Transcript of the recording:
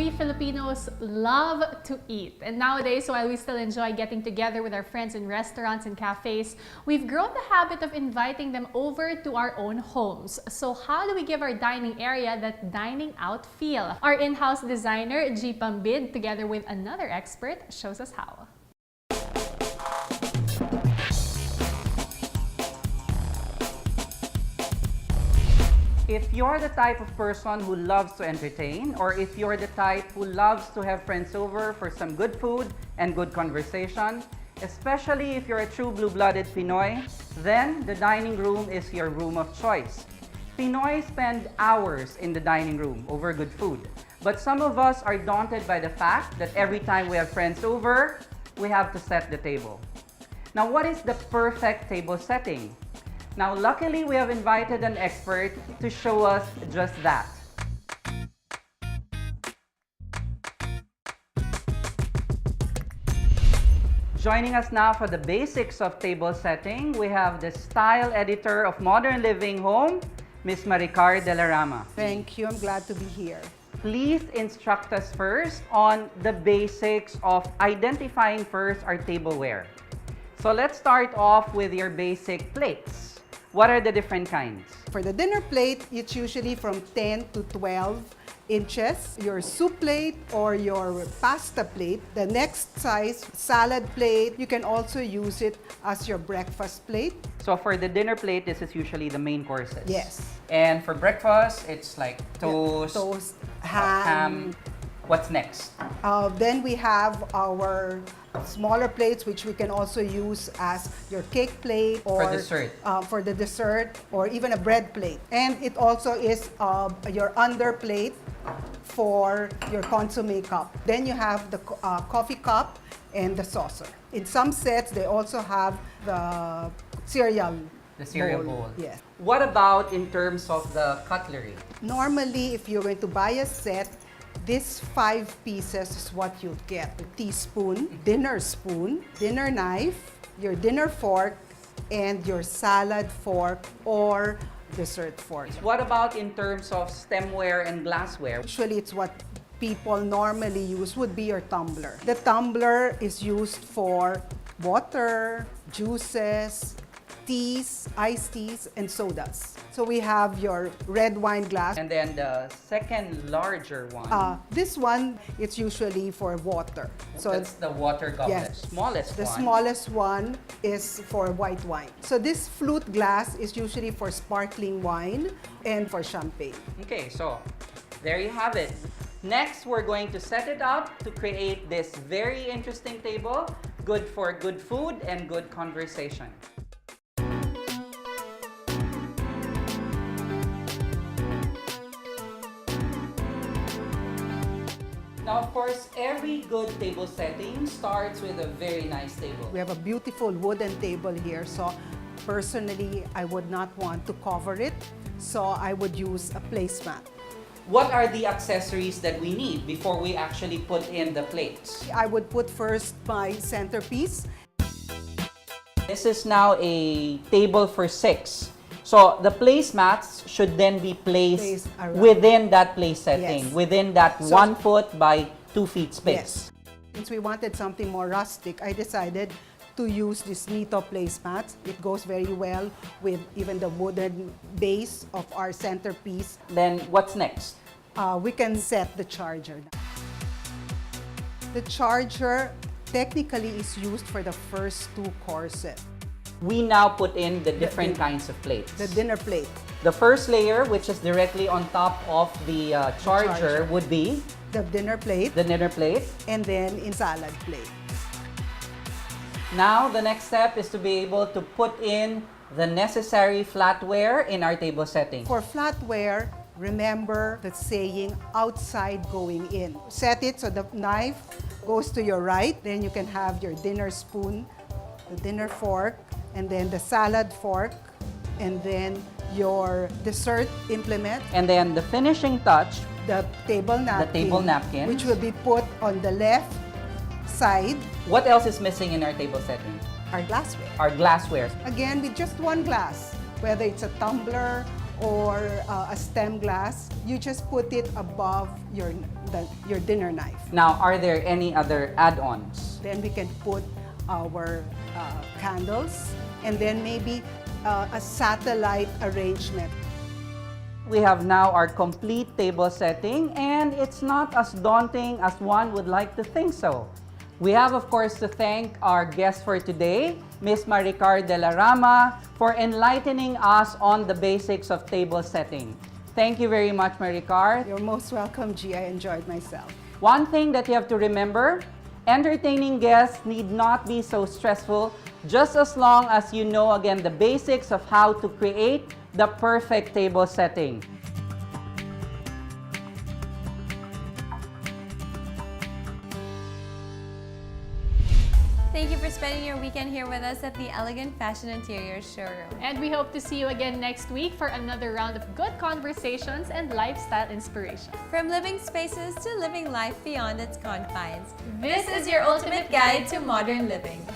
we Filipinos love to eat. And nowadays, while we still enjoy getting together with our friends in restaurants and cafes, we've grown the habit of inviting them over to our own homes. So how do we give our dining area that dining out feel? Our in-house designer, Jie Pambid, together with another expert, shows us how. If you're the type of person who loves to entertain, or if you're the type who loves to have friends over for some good food and good conversation, especially if you're a true blue-blooded Pinoy, then the dining room is your room of choice. Pinoy spend hours in the dining room over good food. But some of us are daunted by the fact that every time we have friends over, we have to set the table. Now, what is the perfect table setting? Now, luckily, we have invited an expert to show us just that. Joining us now for the basics of table setting, we have the style editor of Modern Living Home, Ms. Maricar de la Rama. Thank you. I'm glad to be here. Please instruct us first on the basics of identifying first our tableware. So let's start off with your basic plates. What are the different kinds? For the dinner plate, it's usually from 10 to 12 inches. Your soup plate or your pasta plate, the next size, salad plate, you can also use it as your breakfast plate. So for the dinner plate, this is usually the main courses. Yes. And for breakfast, it's like toast, Toast, ham. What's next? Then we have our smaller plates, which we can also use as your cake plate or For dessert. For the dessert, or even a bread plate. And it also is your under plate for your consomme cup. Then you have the coffee cup and the saucer. In some sets, they also have the cereal bowl. Yes. What about in terms of the cutlery? Normally, if you're going to buy a set, this 5 pieces is what you'll get. A teaspoon, dinner spoon, dinner knife, your dinner fork, and your salad fork or dessert fork. What about in terms of stemware and glassware? Usually, it's what people normally use would be your tumbler. The tumbler is used for water, juices, teas, iced teas, and sodas. So we have your red wine glass. And then the second larger one. This one, it's usually for water. So that's the water goblet. Yes. Smallest The one. smallest one is for white wine. So this flute glass is usually for sparkling wine and for champagne. Okay, so there you have it. Next, we're going to set it up to create this very interesting table, good for good food and good conversation. Now, of course, every good table setting starts with a very nice table. We have a beautiful wooden table here. So personally, I would not want to cover it. So I would use a placemat. What are the accessories that we need before we actually put in the plates? I would put first my centerpiece. This is now a table for 6. So the placemats should then be placed around. within that place setting, Yes. within that So- 1 foot by 2 feet space. Yes. Since we wanted something more rustic, I decided to use this Nito placemats. It goes very well with even the wooden base of our centerpiece. Then what's next? We can set the charger. The charger technically is used for the first 2 courses. We now put in the different kinds of plates. The dinner plate, The first layer, which is directly on top of the charger, charger. would be the dinner plate, the dinner plate. and then in salad plate. Now, the next step is to be able to put in the necessary flatware in our table setting. For flatware, remember the saying outside going in. Set it so the knife goes to your right, then you can have your dinner spoon, the dinner fork, and then the salad fork, and then your dessert implement, And then the finishing touch, the table napkin, which will be put on the left side, what else is missing in our table setting? our glassware. Our glassware. Again, with just one glass, whether it's a tumbler or a stem glass, you just put it above your dinner knife. Now, are there any other add-ons? Then we can put our candles and then maybe a satellite arrangement. We have now our complete table setting, and it's not as daunting as one would like to think so. We have, of course, to thank our guest for today, Ms. Maricar de la Rama, for enlightening us on the basics of table setting. Thank you very much, Maricar. You're most welcome, Jie. I enjoyed myself. One thing that you have to remember, entertaining guests need not be so stressful, just as long as you know, again, the basics of how to create the perfect table setting. Thank you for spending your weekend here with us at the Elegant Fashion Interiors showroom. And we hope to see you again next week for another round of good conversations and lifestyle inspiration. From living spaces to living life beyond its confines, This is your ultimate guide to modern living.